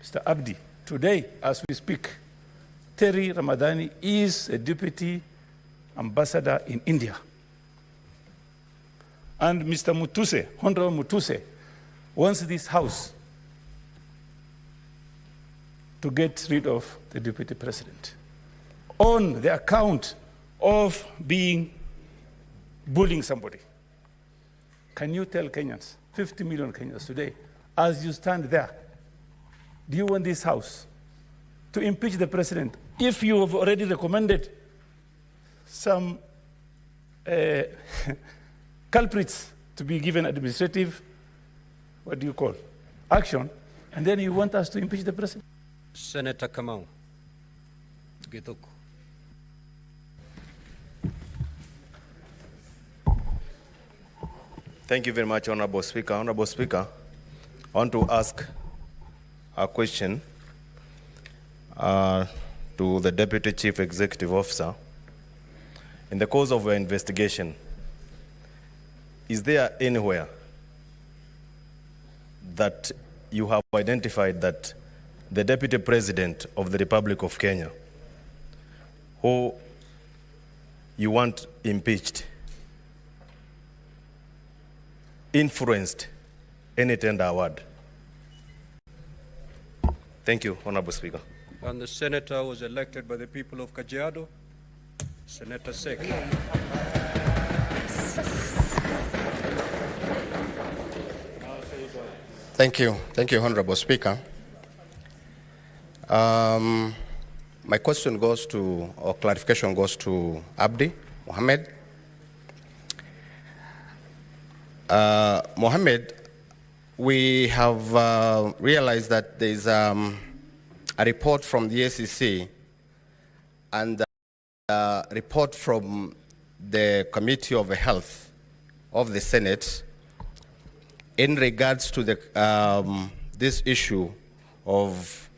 Mr. Abdi, today, as we speak, Terry Ramadani is a deputy ambassador in India. And Mr. Mutuse, Honorable Mutuse, wants this house to get rid of the deputy president on the account of bullying somebody. Can you tell Kenyans, 50 million Kenyans today, as you stand there, do you want this house to impeach the president if you have already recommended some culprits to be given administrative, what do you call, action, and then you want us to impeach the president? Senator Kamau. Githuku. Thank you very much, Honorable Speaker. Honorable Speaker, I want to ask a question to the Deputy Chief Executive Officer. In the course of your investigation, is there anywhere that you have identified that the Deputy President of the Republic of Kenya, who you want impeached, influenced any tender award? Thank you, Honorable Speaker. And the senator was elected by the people of Kajiado, Senator Sek. Thank you, Honorable Speaker. My question goes to, or clarification goes to Abdi Mohammed. Mohammed, we have realized that there is a report from the ACC and a report from the Committee of Health of the Senate in regards to the, this issue of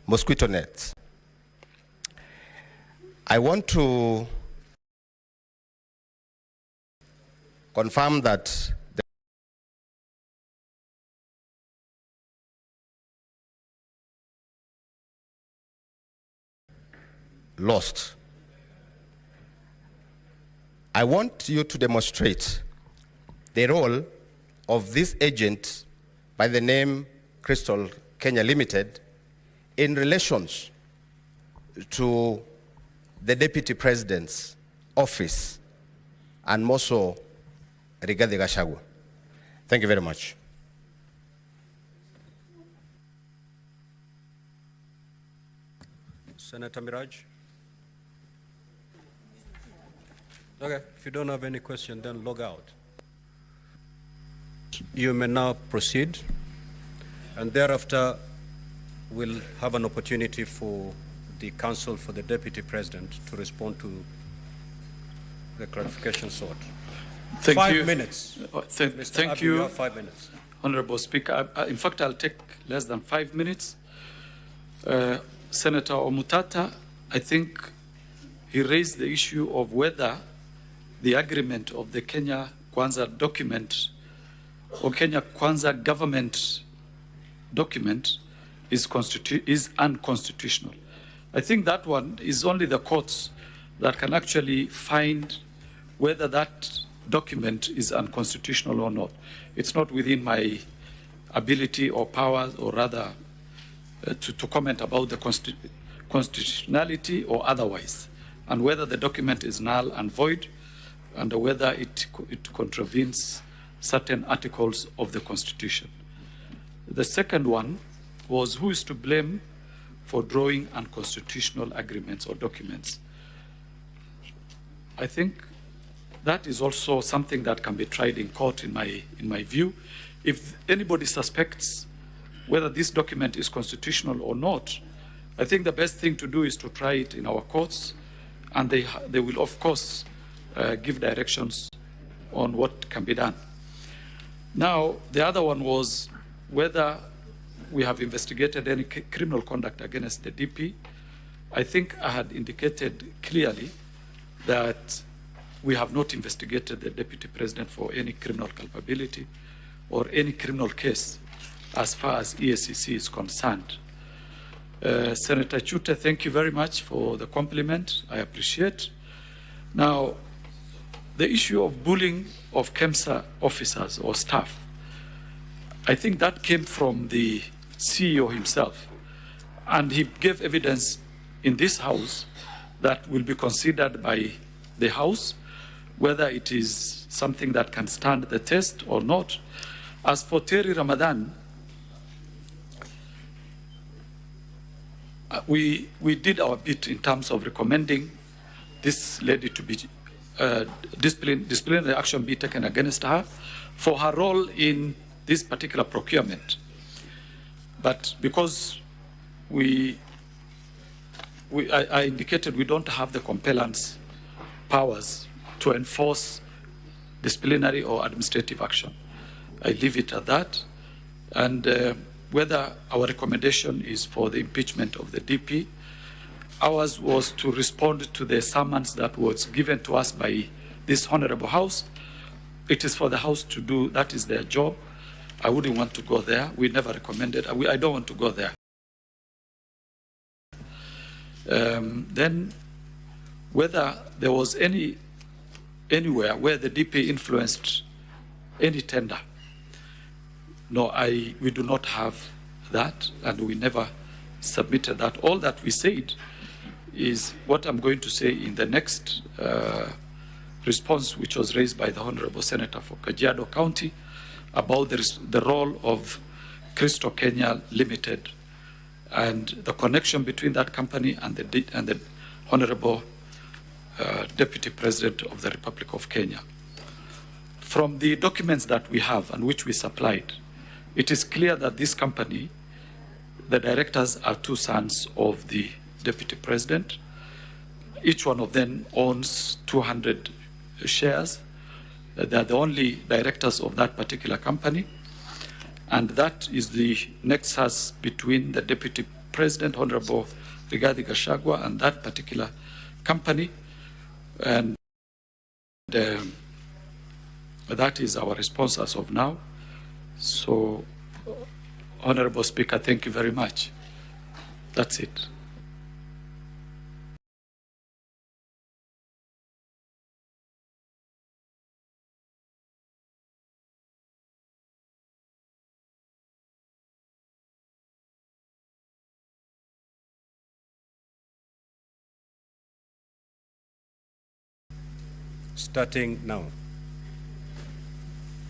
mosquito nets. I want to confirm that lost. I want you to demonstrate the role of this agent by the name Crystal Kenya Limited in relations to the Deputy President's office and more so regarding Gachagua. Thank you very much. Senator Miraj. Okay, if you don't have any question, then log out. You may now proceed, and thereafter we'll have an opportunity for the counsel for the Deputy President to respond to the clarification sought. Thank 5 you. minutes. Thank you. You have 5 minutes. Honorable Speaker. In fact, I'll take less than 5 minutes. Senator Omutata, I think he raised the issue of whether the agreement of the Kenya Kwanza document or Kenya Kwanza government document is unconstitutional. I think that one is only the courts that can actually find whether that document is unconstitutional or not. It's not within my ability or powers, or rather to comment about the constitutionality or otherwise, and whether the document is null and void, and whether it contravenes certain articles of the Constitution. The second one was who is to blame for drawing unconstitutional agreements or documents. I think that is also something that can be tried in court in my view. If anybody suspects whether this document is constitutional or not, I think the best thing to do is to try it in our courts, and they will of course give directions on what can be done. Now, the other one was whether we have investigated any criminal conduct against the DP. I think I had indicated clearly that we have not investigated the Deputy President for any criminal culpability or any criminal case as far as EACC is concerned. Senator Chute, thank you very much for the compliment. I appreciate. Now, the issue of bullying of KEMSA officers or staff, I think that came from the CEO himself. And he gave evidence in this House that will be considered by the House, whether it is something that can stand the test or not. As for Terry Ramadan, we did our bit in terms of recommending this lady to be disciplinary action be taken against her for her role in this particular procurement. But because I indicated we don't have the compellence powers to enforce disciplinary or administrative action, I leave it at that. And whether our recommendation is for the impeachment of the DP, ours was to respond to the summons that was given to us by this Honorable House. It is for the House to do, that is their job. I wouldn't want to go there. We never recommended, I don't want to go there. Then whether there was anywhere where the DP influenced any tender, no, we do not have that, and we never submitted that. All that we said is what I'm going to say in the next response, which was raised by the Honorable Senator for Kajiado County, about the role of Crystal Kenya Limited and the connection between that company and the Honorable Deputy President of the Republic of Kenya. From the documents that we have and which we supplied, it is clear that this company, the directors are two sons of the Deputy President. Each one of them owns 200 shares. They are the only directors of that particular company. And that is the nexus between the Deputy President, Honorable Rigathi Gachagua, and that particular company. And that is our response as of now. So, Honorable Speaker, thank you very much. That's it. Starting now.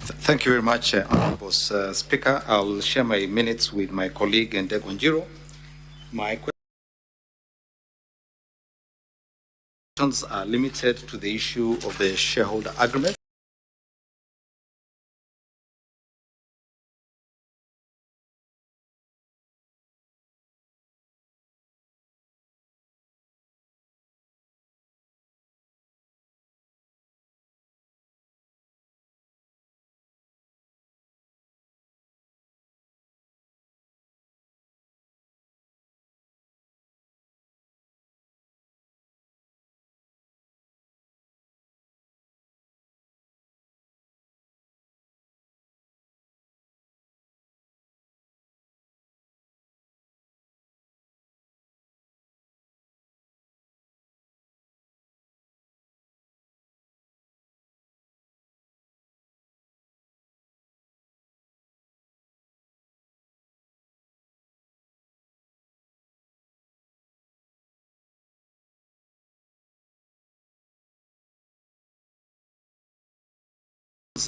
Thank you very much, Honorable Speaker. I will share my minutes with my colleague Ndego Njiro. My questions are limited to the issue of the shareholder agreement.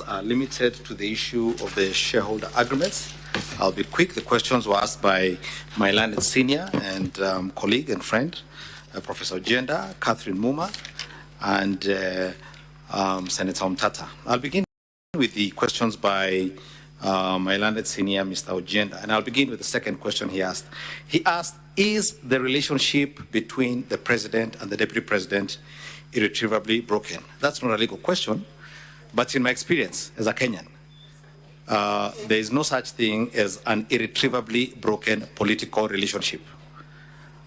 Are limited to the issue of the shareholder agreements. I'll be quick. The questions were asked by my learned senior and colleague and friend, Professor Ojenda, Catherine Muma, and Senator Omtata. I'll begin with the questions by my learned senior, Mr. Ojenda, and I'll begin with the second question he asked. He asked, is the relationship between the President and the Deputy President irretrievably broken? That's not a legal question. But in my experience as a Kenyan, there is no such thing as an irretrievably broken political relationship.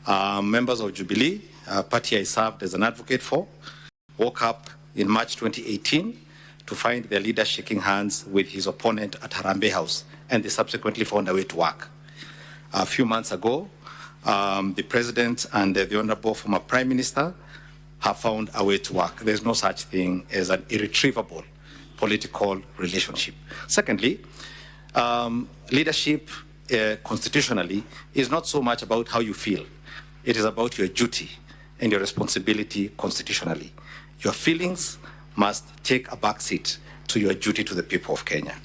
Members of Jubilee, a party I served as an advocate for, woke up in March 2018 to find their leader shaking hands with his opponent at Harambee House, and they subsequently found a way to work. A few months ago, the president and the honorable former prime minister have found a way to work. There's no such thing as an irretrievable political relationship. Secondly, leadership constitutionally is not so much about how you feel. It is about your duty and your responsibility constitutionally. Your feelings must take a back seat to your duty to the people of Kenya.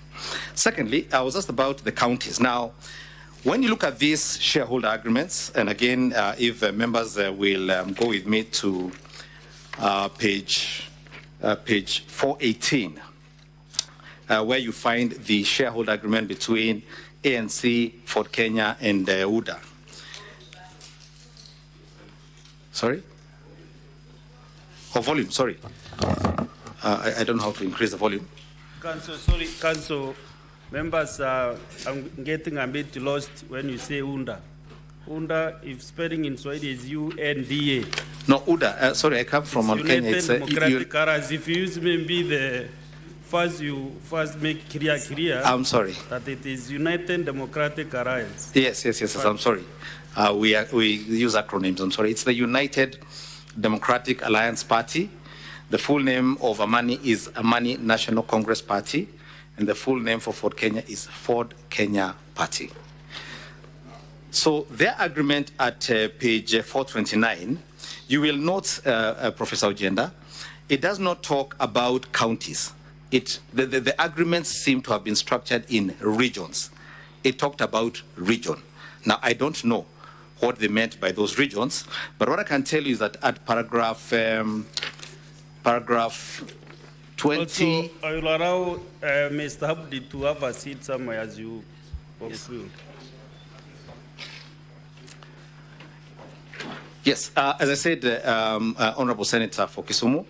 Secondly, I was asked about the counties. Now, when you look at these shareholder agreements, and again, if members will go with me to page 418, where you find the shareholder agreement between ANC, Ford Kenya, and UDA. Sorry? Oh, volume, sorry. I don't know how to increase the volume. Council, sorry, Council. Members, I'm getting a bit lost when you say UNDA. UNDA, if spelling in Swahili is UNDA. No, UDA, sorry, I come from Mount Kenya. United Democratic Alliance. If you use maybe the you first make clear. I'm sorry. That it is United Democratic Alliance. Yes, I'm sorry. We use acronyms, I'm sorry. It's the United Democratic Alliance Party. The full name of Amani is Amani National Congress Party, and the full name for Ford Kenya is Ford Kenya Party. So their agreement at page 429, you will note, Professor Ojenda, it does not talk about counties. The agreements seem to have been structured in regions. It talked about region. Now, I don't know what they meant by those regions, but what I can tell you is that at paragraph 20... Also, I will allow Mr. Habdi to have a seat somewhere as you walk through. Yes, as I said, Honorable Senator for Kisumu,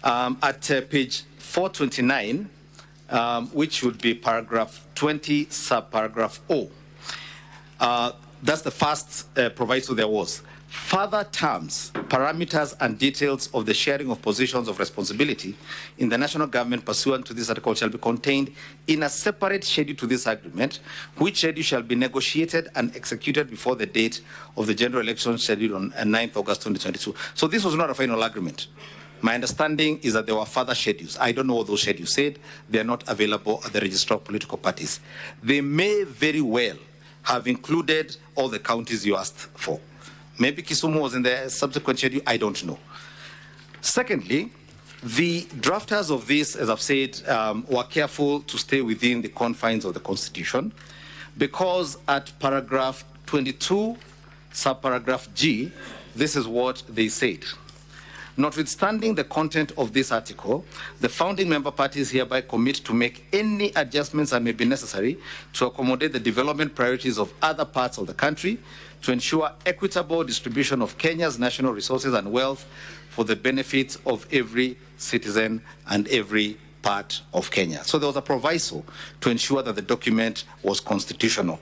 at page 429, which would be paragraph 20, subparagraph O. That's the first proviso there was. Further terms, parameters, and details of the sharing of positions of responsibility in the national government pursuant to this article shall be contained in a separate schedule to this agreement, which schedule shall be negotiated and executed before the date of the general election scheduled on 9th August 2022. So this was not a final agreement. My understanding is that there were further schedules. I don't know what those schedules said. They are not available at the register of political parties. They may very well have included all the counties you asked for. Maybe Kisumu was in the subsequent schedule, I don't know. Secondly, the drafters of this, as I've said, were careful to stay within the confines of the Constitution, because at paragraph 22, subparagraph G, this is what they said. Notwithstanding the content of this article, the founding member parties hereby commit to make any adjustments that may be necessary to accommodate the development priorities of other parts of the country, to ensure equitable distribution of Kenya's national resources and wealth for the benefit of every citizen and every part of Kenya. So there was a proviso to ensure that the document was constitutional.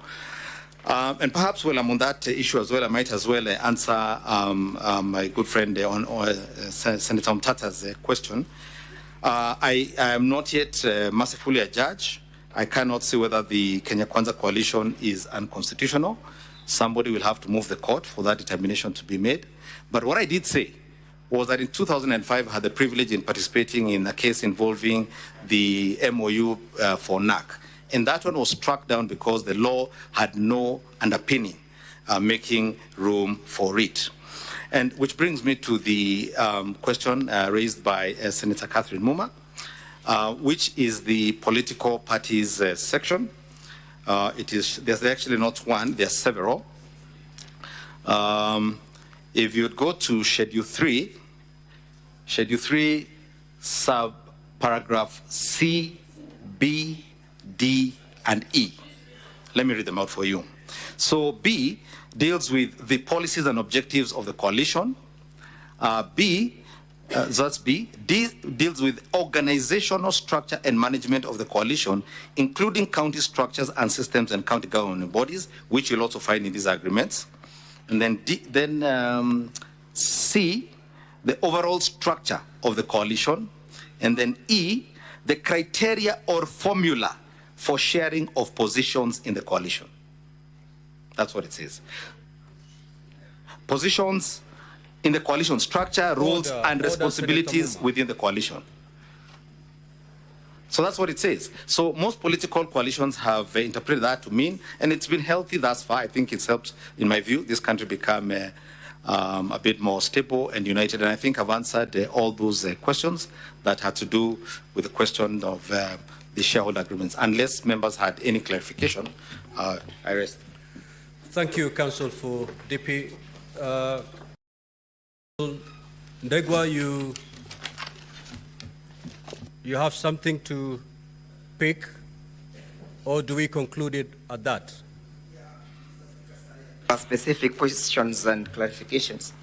And perhaps while I'm on that issue as well, I might as well answer my good friend on Senator Mtata's question. I am not yet mercifully a judge. I cannot say whether the Kenya Kwanza coalition is unconstitutional. Somebody will have to move the court for that determination to be made. But what I did say was that in 2005, I had the privilege in participating in a case involving the MOU for NAC. And that one was struck down because the law had no underpinning making room for it. And which brings me to the question raised by Senator Catherine Muma, which is the political parties section. There's actually not one, there's several. If you would go to Schedule 3, sub-paragraph C, B, D, and E. Let me read them out for you. So B deals with the policies and objectives of the coalition. That's B. D deals with organizational structure and management of the coalition, including county structures and systems and county government bodies, which you'll also find in these agreements. And then C, the overall structure of the coalition, And then E, the criteria or formula for sharing of positions in the coalition. That's what it says. Positions in the coalition structure, roles, and responsibilities within the coalition. So that's what it says. So most political coalitions have interpreted that to mean, and it's been healthy thus far. I think it's helped, in my view, this country become a bit more stable and united. And I think I've answered all those questions that had to do with the question of the shareholder agreements. Unless members had any clarification, I rest. Thank you, Council for DP. Ndegwa, you have something to pick, or do we conclude it at that? Specific questions and clarifications.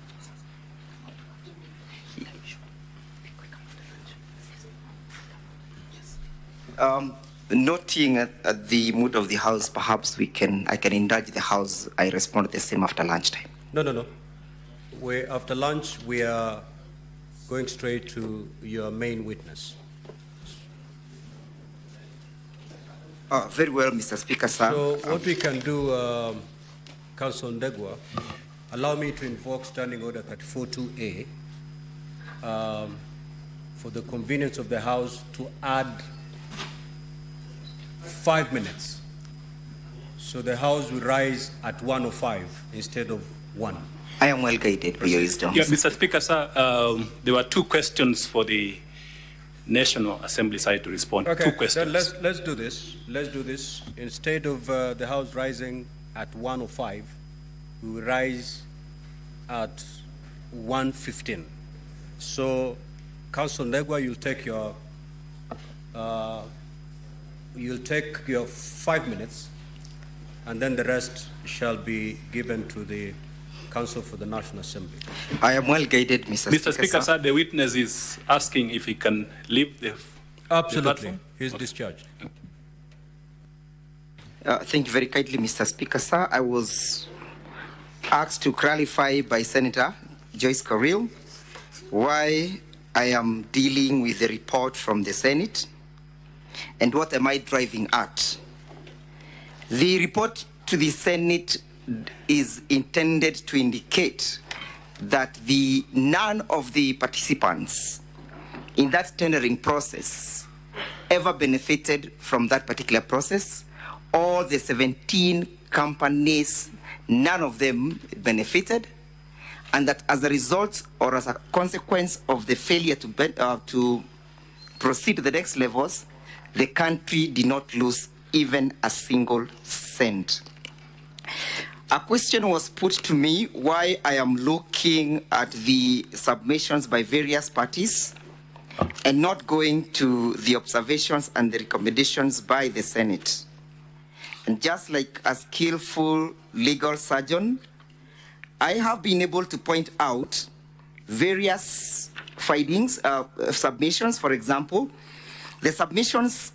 Noting at the mood of the House, perhaps I can indulge the House. I respond the same after lunchtime. No. After lunch, we are going straight to your main witness. Very well, Mr. Speaker, sir. So what we can do, Council Ndegwa, allow me to invoke Standing Order 34.2A for the convenience of the House to add 5 minutes. So the House will rise at 1:05 instead of 1. I am well guided by your wisdom. Yeah, Mr. Speaker, sir, there were 2 questions for the National Assembly side to respond. Okay, 2 questions. Then let's do this. Let's do this. Instead of the House rising at 1:05, we will rise at 1:15. So, Council Ndegwa, you'll take your 5 minutes, and then the rest shall be given to the Council for the National Assembly. I am well guided, Mr. Speaker, sir, the witness is asking if he can leave the Absolutely. He's discharged. Thank you very kindly, Mr. Speaker, sir. I was asked to clarify by Senator Joyce Carrill why I am dealing with the report from the Senate and what am I driving at. The report to the Senate is intended to indicate that none of the participants in that tendering process ever benefited from that particular process. All the 17 companies, none of them benefited, and that as a result or as a consequence of the failure to proceed to the next levels, the country did not lose even a single cent. A question was put to me why I am looking at the submissions by various parties and not going to the observations and the recommendations by the Senate. And just like a skillful legal surgeon, I have been able to point out various findings, submissions. For example, the submissions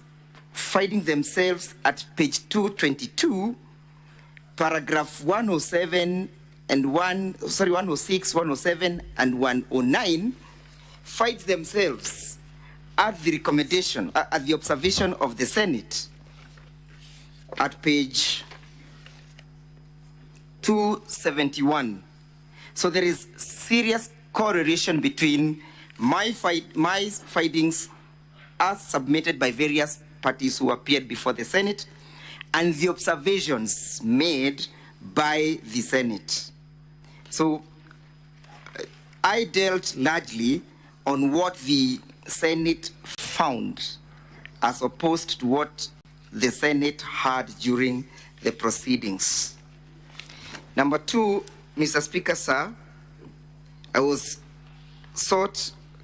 finding themselves at page 222, paragraph 107 and 106, 107 and 109 find themselves at the recommendation, at the observation of the Senate at page 271. So there is serious correlation between my findings as submitted by various parties who appeared before the Senate and the observations made by the Senate. So I dealt largely on what the Senate found as opposed to what the Senate had during the proceedings. Number 2, Mr. Speaker, sir,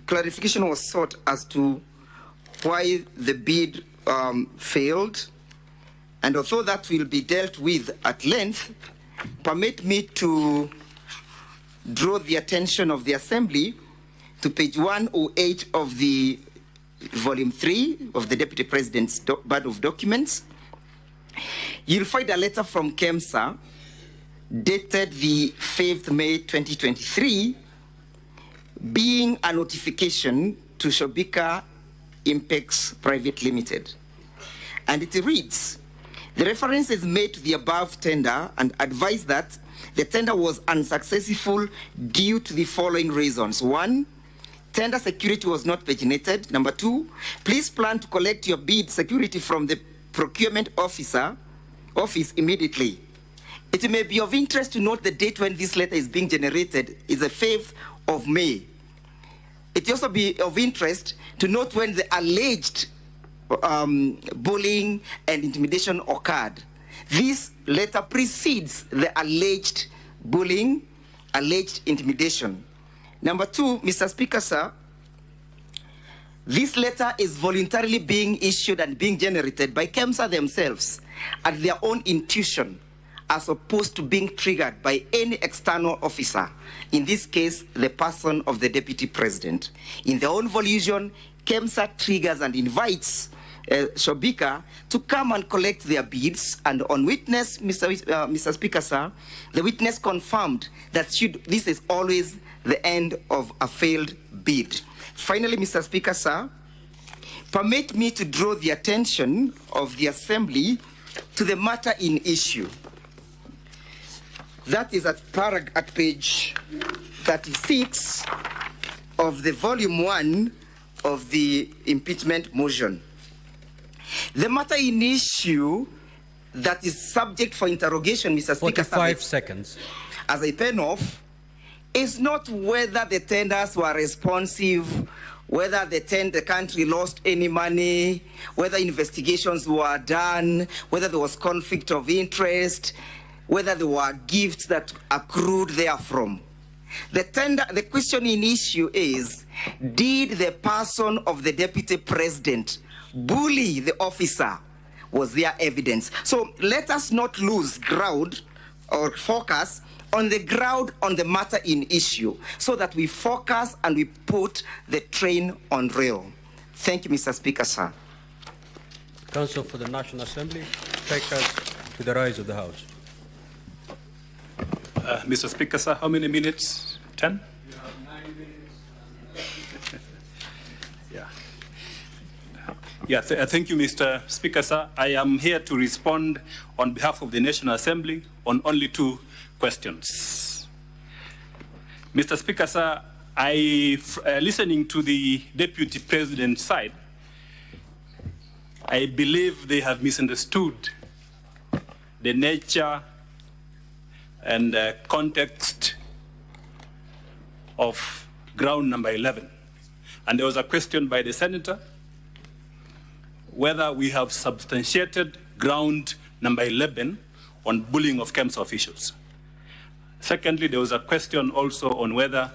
clarification was sought as to why the bid failed. And although that will be dealt with at length, permit me to draw the attention of the Assembly to page 108 of the volume 3 of the Deputy President's Body of Documents. You'll find a letter from KEMSA dated the 5th May 2023, being a notification to Shobika Impex Private Limited. And it reads, the reference is made to the above tender and advised that the tender was unsuccessful due to the following reasons. 1, tender security was not paginated. Number 2, please plan to collect your bid security from the procurement office immediately. It may be of interest to note the date when this letter is being generated is the 5th of May. It also be of interest to note when the alleged bullying and intimidation occurred. This letter precedes the alleged bullying, alleged intimidation. Number 2, Mr. Speaker, sir, this letter is voluntarily being issued and being generated by KEMSA themselves at their own intuition, as opposed to being triggered by any external officer, in this case, the person of the Deputy President. In their own volition, KEMSA triggers and invites Shobika to come and collect their bids, and on witness, Mr. Speaker, sir, the witness confirmed that this is always the end of a failed bid. Finally, Mr. Speaker, sir, permit me to draw the attention of the Assembly to the matter in issue. That is at page 36 of the volume 1 of the impeachment motion. The matter in issue that is subject for interrogation, Mr. Speaker, 45 seconds. As I pen off, is not whether the tenders were responsive, whether the country lost any money, whether investigations were done, whether there was conflict of interest, whether there were gifts that accrued therefrom. The question in issue is, did the person of the Deputy President bully the officer? Was there evidence? So let us not lose ground or focus on the ground on the matter in issue, so that we focus and we put the train on rail. Thank you, Mr. Speaker, sir. Counsel for the National Assembly, take us to the rise of the House. Mr. Speaker, sir, how many minutes? 10? You have 9 minutes. Yeah. Thank you, Mr. Speaker, sir. I am here to respond on behalf of the National Assembly on only 2 questions. Mr. Speaker, sir, listening to the Deputy President's side, I believe they have misunderstood the nature and context of ground number 11. And there was a question by the Senator whether we have substantiated ground number 11 on bullying of KEMSA officials. Secondly, there was a question also on whether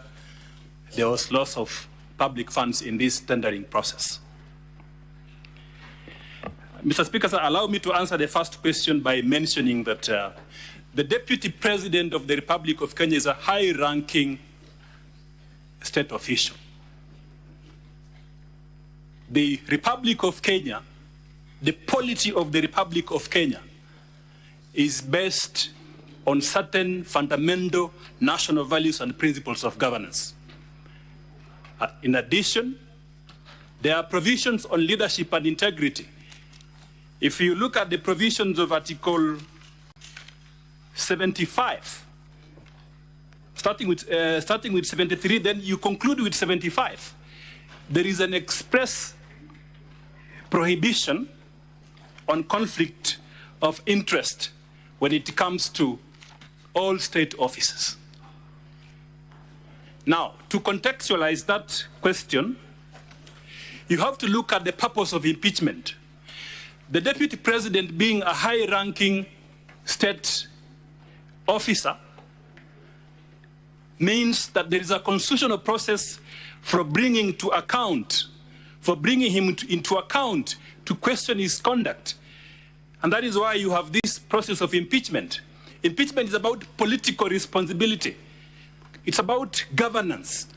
there was loss of public funds in this tendering process. Mr. Speaker, sir, allow me to answer the first question by mentioning that the Deputy President of the Republic of Kenya is a high-ranking state official. The Republic of Kenya, the polity of the Republic of Kenya is based on certain fundamental national values and principles of governance. In addition, there are provisions on leadership and integrity. If you look at the provisions of Article 75, starting with 73, then you conclude with 75. There is an express prohibition on conflict of interest when it comes to all state offices. Now, to contextualize that question, you have to look at the purpose of impeachment. The Deputy President, being a high-ranking state officer, means that there is a constitutional process for bringing him into account to question his conduct. And that is why you have this process of impeachment. Impeachment is about political responsibility. It's about governance.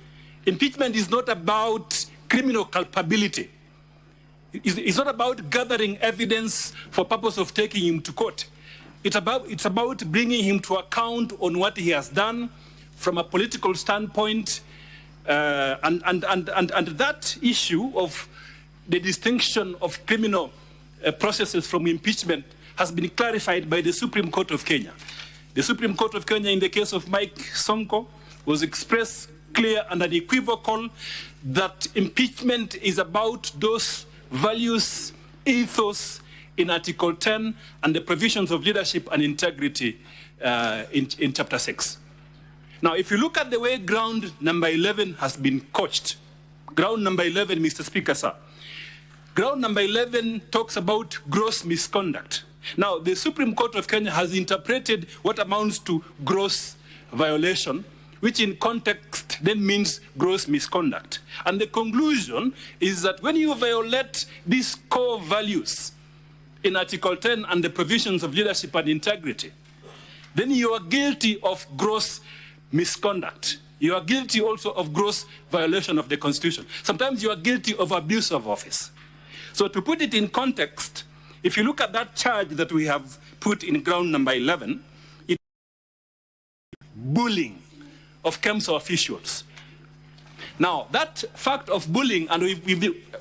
Impeachment is not about criminal culpability. It's not about gathering evidence for purpose of taking him to court. It's about bringing him to account on what he has done from a political standpoint, and that issue of the distinction of criminal processes from impeachment has been clarified by the Supreme Court of Kenya. The Supreme Court of Kenya, in the case of Mike Sonko, was expressed clear and unequivocal that impeachment is about those values, ethos in Article 10 and the provisions of leadership and integrity in Chapter 6. Now, if you look at the way ground number 11 has been coached, ground number 11, Mr. Speaker, sir, ground number 11 talks about gross misconduct. Now, the Supreme Court of Kenya has interpreted what amounts to gross violation, which in context then means gross misconduct. And the conclusion is that when you violate these core values in Article 10 and the provisions of leadership and integrity, then you are guilty of gross misconduct. You are guilty also of gross violation of the Constitution. Sometimes you are guilty of abuse of office. So to put it in context, if you look at that charge that we have put in ground number 11, it's bullying of KEMSA officials. Now, that fact of bullying, and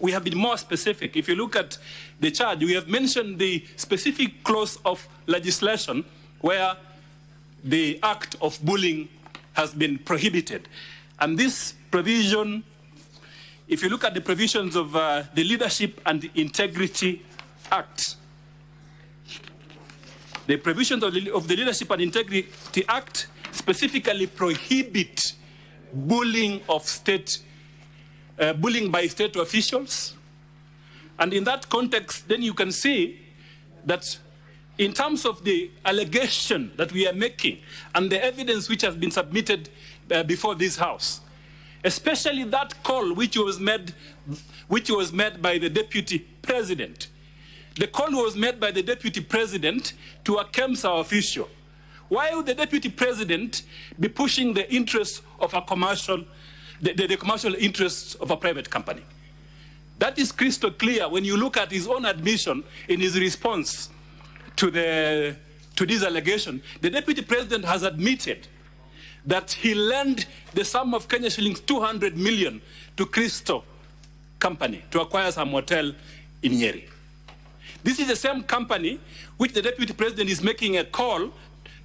we have been more specific. If you look at the charge, we have mentioned the specific clause of legislation where the act of bullying has been prohibited. And this provision, if you look at the provisions of the Leadership and Integrity Act, the provisions of the Leadership and Integrity Act specifically prohibit bullying of bullying by state officials. And in that context, then you can see that in terms of the allegation that we are making and the evidence which has been submitted before this House, especially that call which was made by the Deputy President. The call was made by the Deputy President to a KEMSA official. Why would the Deputy President be pushing the interests of a commercial, the commercial interests of a private company? That is crystal clear when you look at his own admission in his response to this allegation. The Deputy President has admitted that he lent the sum of Kenya shillings 200 million to Crystal Company to acquire some hotel in Nyeri. This is the same company which the Deputy President is making a call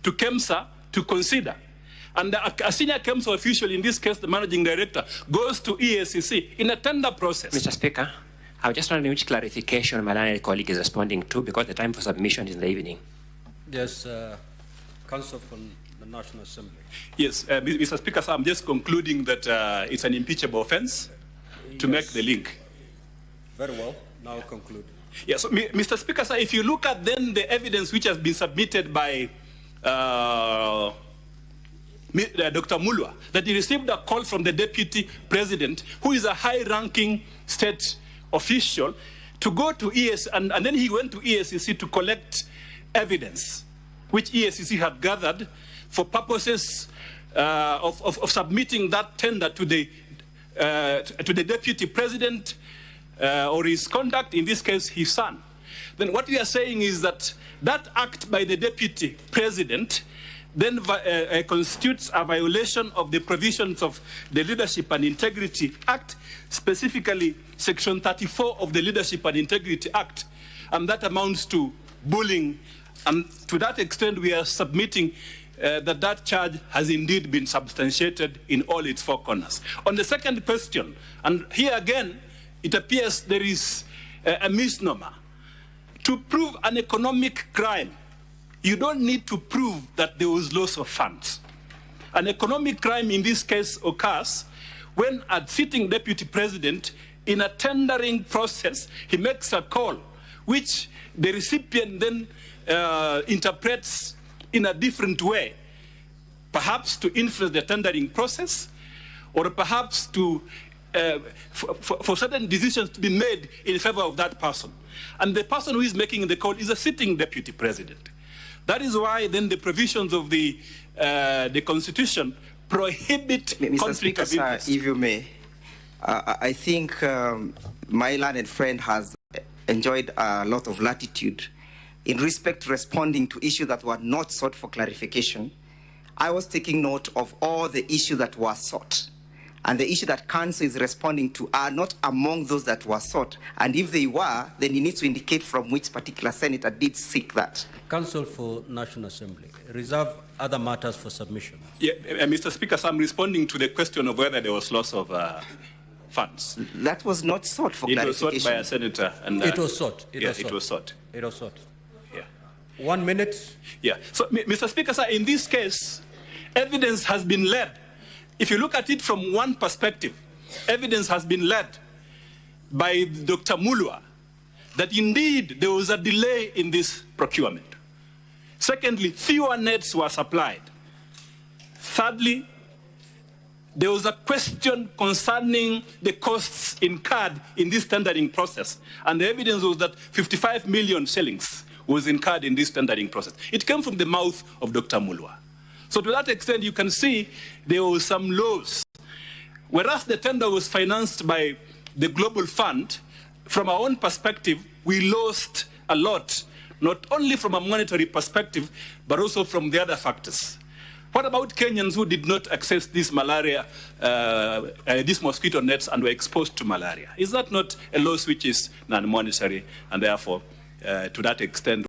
to KEMSA to consider. And a senior KEMSA official, in this case the managing director, goes to EACC in a tender process. Mr. Speaker, I was just wondering which clarification my learned colleague is responding to, because the time for submission is in the evening. Yes, Counsel from the National Assembly. Yes, Mr. Speaker, so I'm just concluding that it's an impeachable offense to make the link. Very well. Now conclude. Yes, so, Mr. Speaker, sir, if you look at then the evidence which has been submitted by Dr. Mulwa, that he received a call from the Deputy President, who is a high-ranking state official, to go to EACC, and then he went to EACC to collect evidence, which EACC had gathered for purposes of submitting that tender to the Deputy President or his conduct, in this case, his son. Then what we are saying is that that act by the Deputy President then constitutes a violation of the provisions of the Leadership and Integrity Act, specifically Section 34 of the Leadership and Integrity Act, and that amounts to bullying. And to that extent, we are submitting that charge has indeed been substantiated in all its four corners. On the second question, and here again, it appears there is a misnomer. To prove an economic crime, you don't need to prove that there was loss of funds. An economic crime in this case occurs when a sitting Deputy President, in a tendering process, he makes a call, which the recipient then interprets in a different way, perhaps to influence the tendering process, or perhaps to for certain decisions to be made in favor of that person. And the person who is making the call is a sitting Deputy President. That is why then the provisions of the Constitution prohibit conflict of interest. If you may, I think my learned friend has enjoyed a lot of latitude in respect to responding to issues that were not sought for clarification. I was taking note of all the issues that were sought. and the issue that council is responding to are not among those that were sought. And if they were, then you need to indicate from which particular senator did seek that. Council for National Assembly, reserve other matters for submission. Yeah, Mr. Speaker, so I'm responding to the question of whether there was loss of funds. That was not sought for clarification. It was sought by a senator. And, it was sought. It was sought. It was sought. Yeah. 1 minute. Yeah. So, Mr. Speaker, sir, in this case, evidence has been led. If you look at it from one perspective, evidence has been led by Dr. Mulwa that indeed there was a delay in this procurement. Secondly, fewer nets were supplied. Thirdly, there was a question concerning the costs incurred in this tendering process, and the evidence was that 55 million shillings was incurred in this tendering process. It came from the mouth of Dr. Mulwa. So to that extent, you can see there was some loss. Whereas the tender was financed by the Global Fund, from our own perspective, we lost a lot, not only from a monetary perspective, but also from the other factors. What about Kenyans who did not access this malaria, these mosquito nets and were exposed to malaria? Is that not a loss which is non-monetary, and therefore, to that extent,